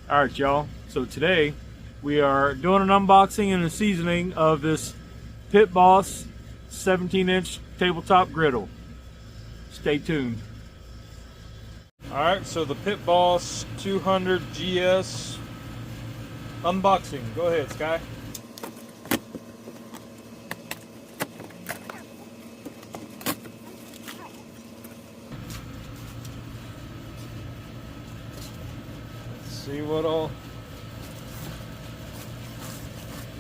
Alright y'all, so today we are doing an unboxing and a seasoning of this PITBOSS 17-inch tabletop griddle. Stay tuned. Alright, so the PITBOSS 200GS unboxing. Go ahead, Sky. See what all.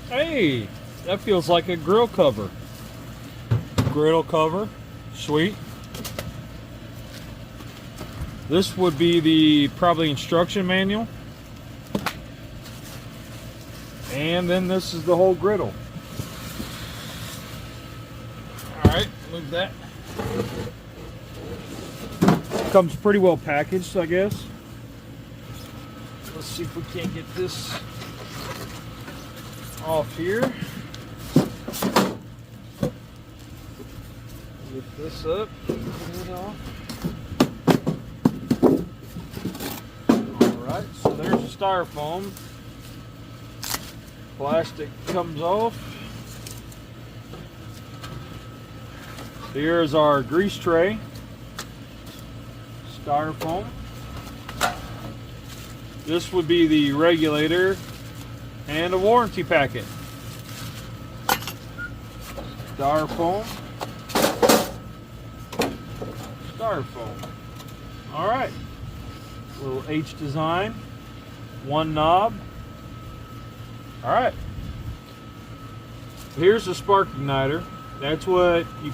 Hey, that feels like a grill cover. Griddle cover, sweet. This would be the probably instruction manual. And then this is the whole griddle. Alright, move that. Comes pretty well packaged, I guess. Let's see if we can't get this off here. Lift this up. Get it off. Alright, so there's the styrofoam. Plastic comes off. Here's our grease tray. Styrofoam. This would be the regulator and a warranty packet. Styrofoam. Styrofoam. Alright. Little H design. One knob. Alright. Here's the spark igniter. That's what you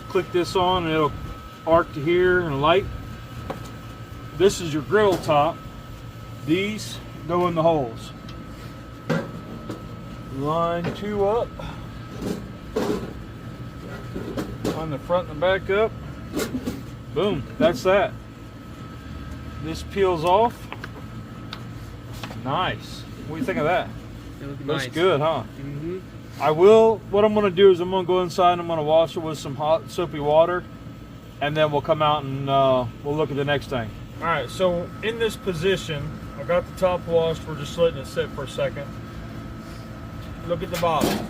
click this on and it'll arc to here and light. This is your griddle top. These go in the holes. Line two up. Line the front and the back up. Boom, that's that. This peels off. Nice. What do you think of that? Looks good, huh? Mm-hmm. What I'm going to do is I'm going to go inside and I'm going to wash it with some hot soapy water. And then we'll come out and we'll look at the next thing. Alright, so in this position, I got the top washed. We're just letting it sit for a second. Look at the bottom.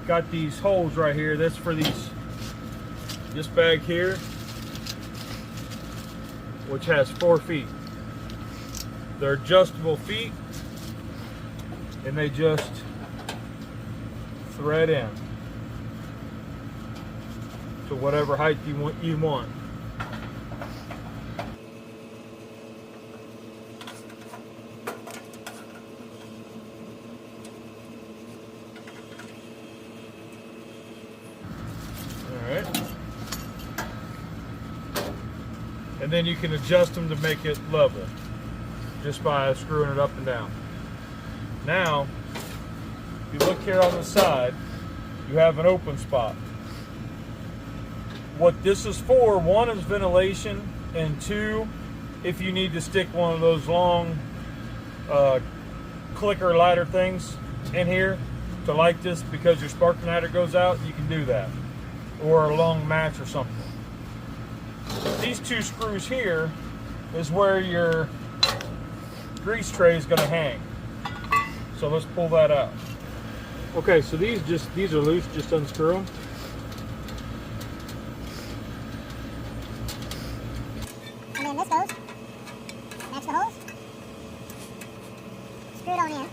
Got these holes right here. That's for this bag here, which has 4 feet. They're adjustable feet, and they just thread in to whatever height you want. And then you can adjust them to make it level just by screwing it up and down. Now, if you look here on the side, you have an open spot. What this is for, one is ventilation, and two, if you need to stick one of those long clicker lighter things in here to light this because your spark igniter goes out, you can do that. Or a long match or something. These two screws here is where your grease tray is going to hang. So let's pull that out. Okay, so these are loose, just unscrew them. And then this goes, match the holes, screw it on in.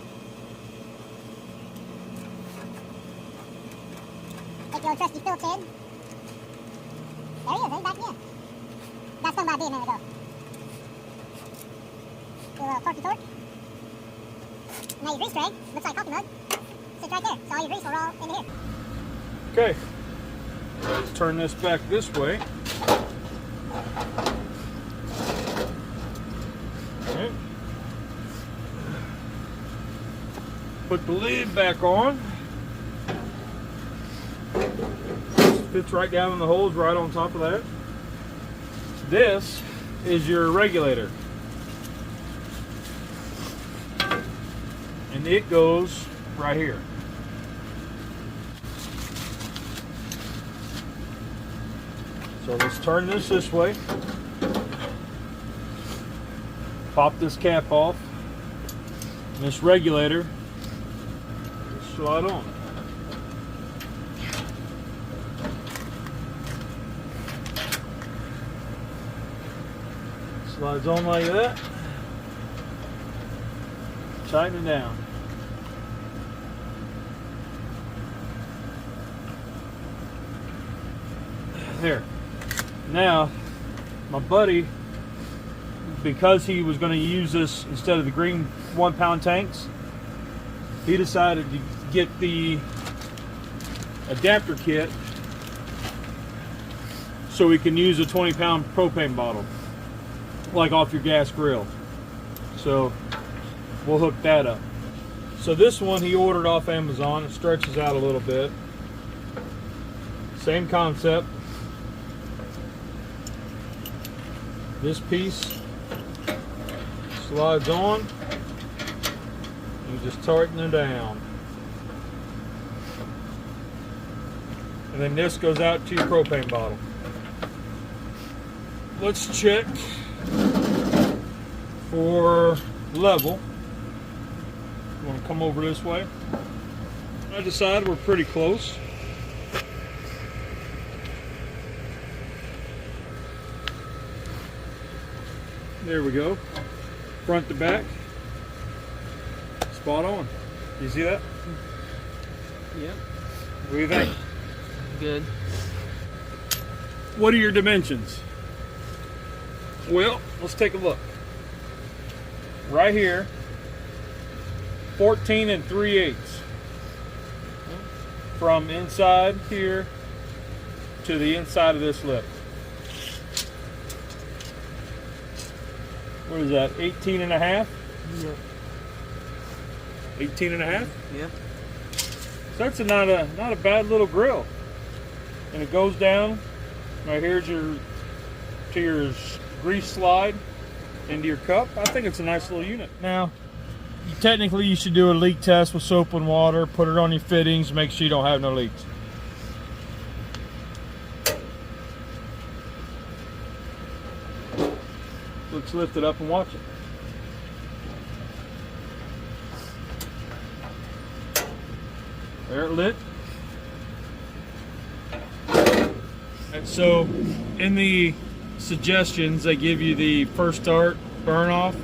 Take your old trusty Phillips head. There he is, he's back in. Got stung by a bee a minute ago. Do a little torquey torque. Now your grease tray, looks like a coffee mug, sits right there. So all your grease will roll into here. Okay, let's turn this back this way. Okay. Put the lid back on. Fits right down in the holes right on top of that. This is your regulator. And it goes right here. So let's turn this way. pop this cap off, and this regulator slide on. Slides on like that. Tighten it down. There. Now, my buddy, because he was going to use this instead of the green 1 pound tanks, he decided to get the adapter kit so we can use a 20 pound propane bottle, like off your gas grill. So we'll hook that up. So this one he ordered off Amazon. It stretches out a little bit. Same concept. This piece slides on. You just tighten it down. And then this goes out to your propane bottle. Let's check for level. You want to come over this way? I decided we're pretty close. There we go. Front to back. Spot on. You see that? Yep. What do you think? Good. What are your dimensions? Well, let's take a look. Right here, 14 3/8. From inside here to the inside of this lip. What is that, 18 and a half? Yep. 18 and a half? Yep. So that's not a bad little grill. And it goes down right here to your grease slide into your cup. I think it's a nice little unit. Now, technically you should do a leak test with soap and water, put it on your fittings, make sure you don't have no leaks. Let's lift it up and watch it. There it lit. And so in the suggestions they give you the first start, burn off.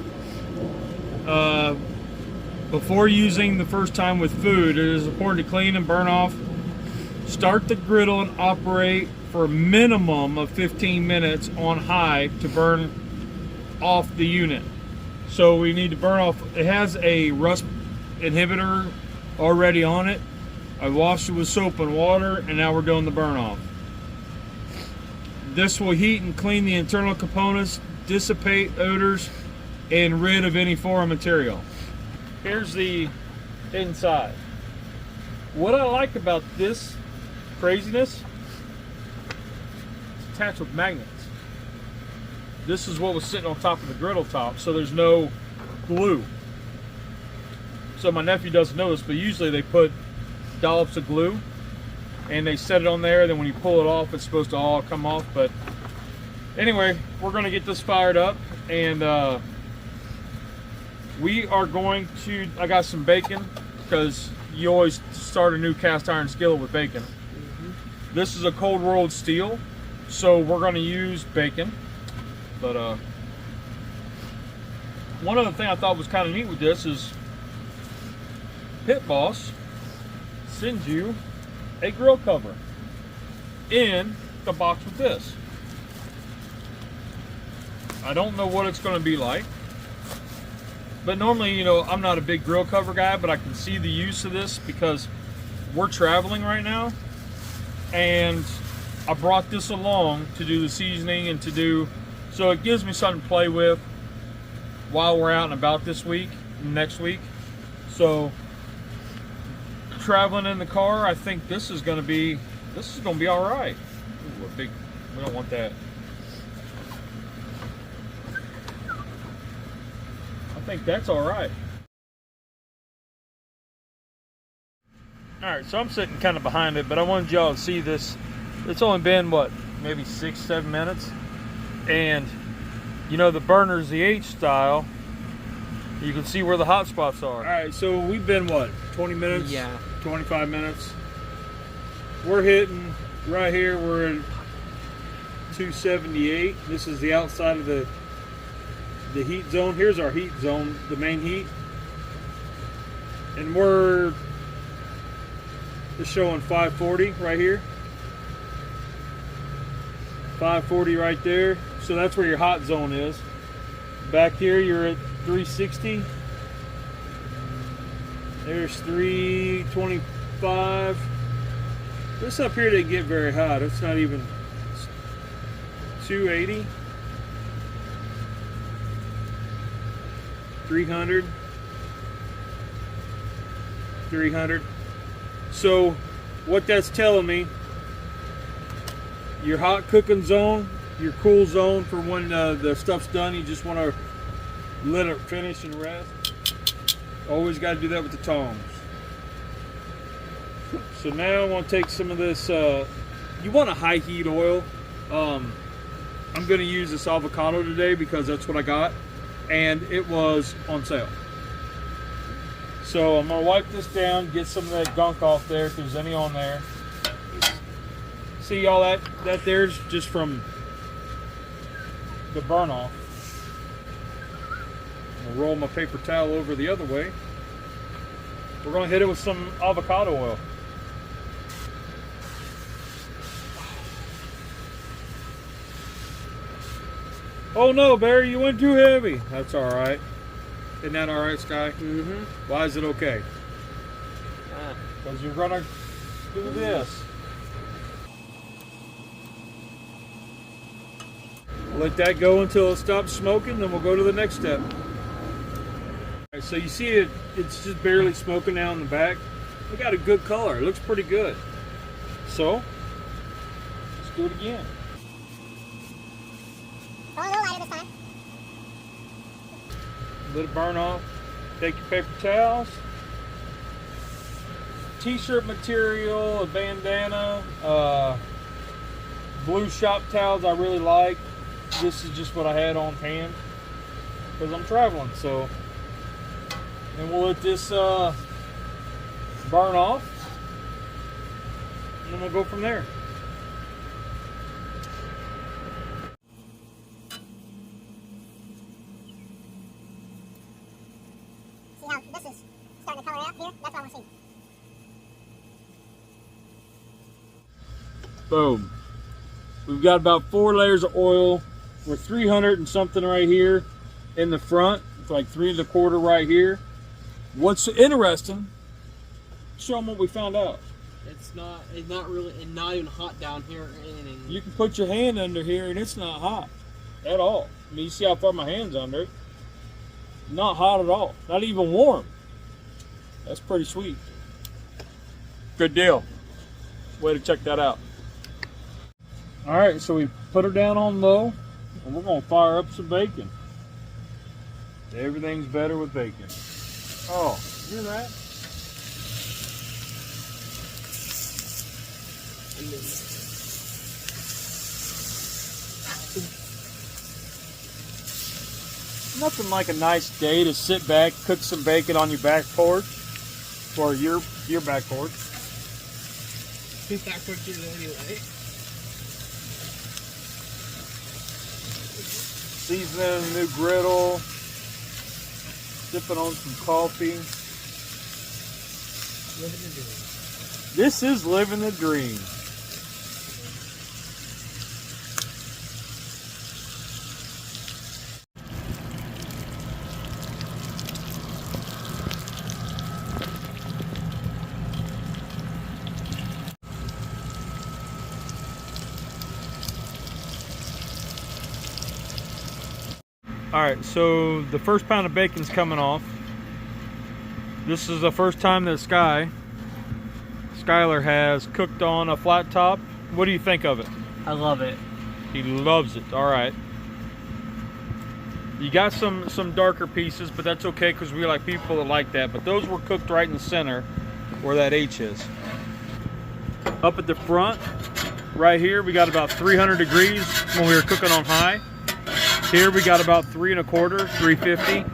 Before using the first time with food, it is important to clean and burn off. Start the griddle and operate for a minimum of 15 minutes on high to burn off the unit. So we need to burn off. It has a rust inhibitor already on it. I washed it with soap and water, and now we're doing the burn off. This will heat and clean the internal components, dissipate odors, and rid of any foreign material. Here's the inside. What I like about this craziness, it's attached with magnets. This is what was sitting on top of the griddle top, so there's no glue. So my nephew doesn't know this, but usually they put dollops of glue and they set it on there, then when you pull it off, it's supposed to all come off. But anyway, we're gonna get this fired up, and we are going to, I got some bacon, because you always start a new cast iron skillet with bacon. This is a cold rolled steel, so we're gonna use bacon. But one other thing I thought was kind of neat with this is PITBOSS sends you a grill cover in the box with this. I don't know what it's going to be like, but normally, you know, I'm not a big grill cover guy, but I can see the use of this because we're traveling right now, and I brought this along to do the seasoning and to do, so it gives me something to play with while we're out and about this week, next week. So traveling in the car, I think this is going to be all right. Ooh, a big, we don't want that. I think that's all right. All right, so I'm sitting kind of behind it, but I wanted y'all to see this. It's only been what, maybe 6-7 minutes, and you know the Burner ZH style, You can see where the hot spots are. All right, so we've been what, 20 minutes? Yeah. 25 minutes. We're hitting right here. We're at 278. This is the outside of the heat zone. Here's our heat zone, the main heat, and we're just showing 540 right here. 540 right there. So that's where your hot zone is. Back here you're at 360. There's 325. This up here didn't get very hot. It's not even 280. 300. 300. So what that's telling me, your hot cooking zone, your cool zone for when the stuff's done, you just want to let it finish and rest. Always got to do that with the tongs. So now I want to take some of this, you want a high heat oil. I'm going to use this avocado today because that's what I got, and it was on sale. So I'm going to wipe this down, get some of that gunk off there if there's any on there. See all that there's just from the burn off. I'm gonna roll my paper towel over the other way. We're gonna hit it with some avocado oil. Oh no, Barry, you went too heavy. That's all right. Isn't that all right, Sky? Mm-hmm. Why is it okay? Because you're gonna do this. Let that go until it stops smoking, then we'll go to the next step. All right, so you see it's just barely smoking now in the back. We got a good color. It looks pretty good. So, let's do it again. Go a little lighter this time. Let it burn off. Take your paper towels. T-shirt material, a bandana, blue shop towels I really like. This is just what I had on hand because I'm traveling. So, and we'll let this burn off, and then we'll go from there. See how this is starting to color out here? That's what I want to see. Boom. We've got about 4 layers of oil. We're 300 and something right here in the front. It's like 3 1/4 right here. What's interesting, show them what we found out. It's not really, and not even hot down here or anything. You can put your hand under here and it's not hot at all. I mean, you see how far my hand's under it. Not hot at all. Not even warm. That's pretty sweet. Good deal. Way to check that out. All right, so we put her down on low, and we're gonna fire up some bacon. Everything's better with bacon. Oh, you hear that? Nothing like a nice day to sit back, cook some bacon on your back porch, or your back porch. His back porch is anyway. Seasoning a new griddle, sipping on some coffee. Living the dream. This is living the dream. Alright, so the first pound of bacon's coming off. This is the first time that Skylar has cooked on a flat top. What do you think of it? I love it. He loves it. Alright. You got some darker pieces, but that's okay because we like people that like that. But those were cooked right in the center where that H is. Up at the front, right here, we got about 300 degrees when we were cooking on high. Here we got about 3 1/4, 350.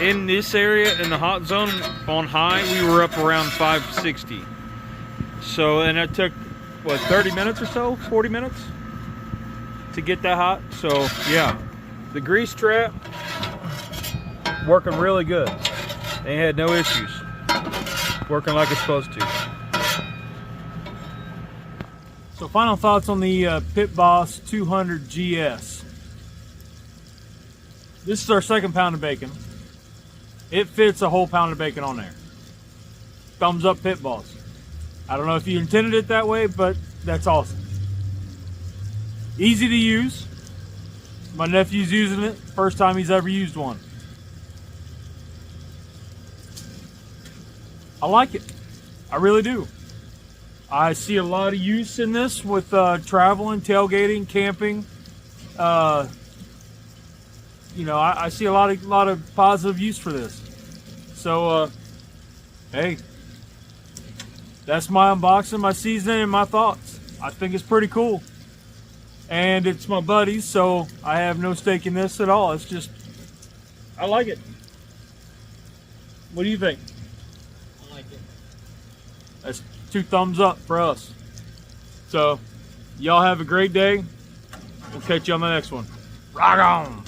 in this area, in the hot zone on high, we were up around 560. So, and it took, what, 30 minutes or so? 40 minutes to get that hot? So, yeah. The grease trap, working really good. They had no issues. Working like it's supposed to. So final thoughts on the PITBOSS 200GS. This is our second pound of bacon. It fits a whole pound of bacon on there. Thumbs up PITBOSS. I don't know if you intended it that way, but that's awesome. Easy to use. My nephew's using it. First time he's ever used one. I like it. I really do. I see a lot of use in this with traveling, tailgating, camping. You know, I see a lot of positive use for this. So, hey, that's my unboxing, my seasoning, and my thoughts. I think it's pretty cool. And it's my buddy's, so I have no stake in this at all. It's just, I like it. What do you think? I like it. That's 2 thumbs up for us. So, y'all have a great day. We'll catch you on the next one. Rock on!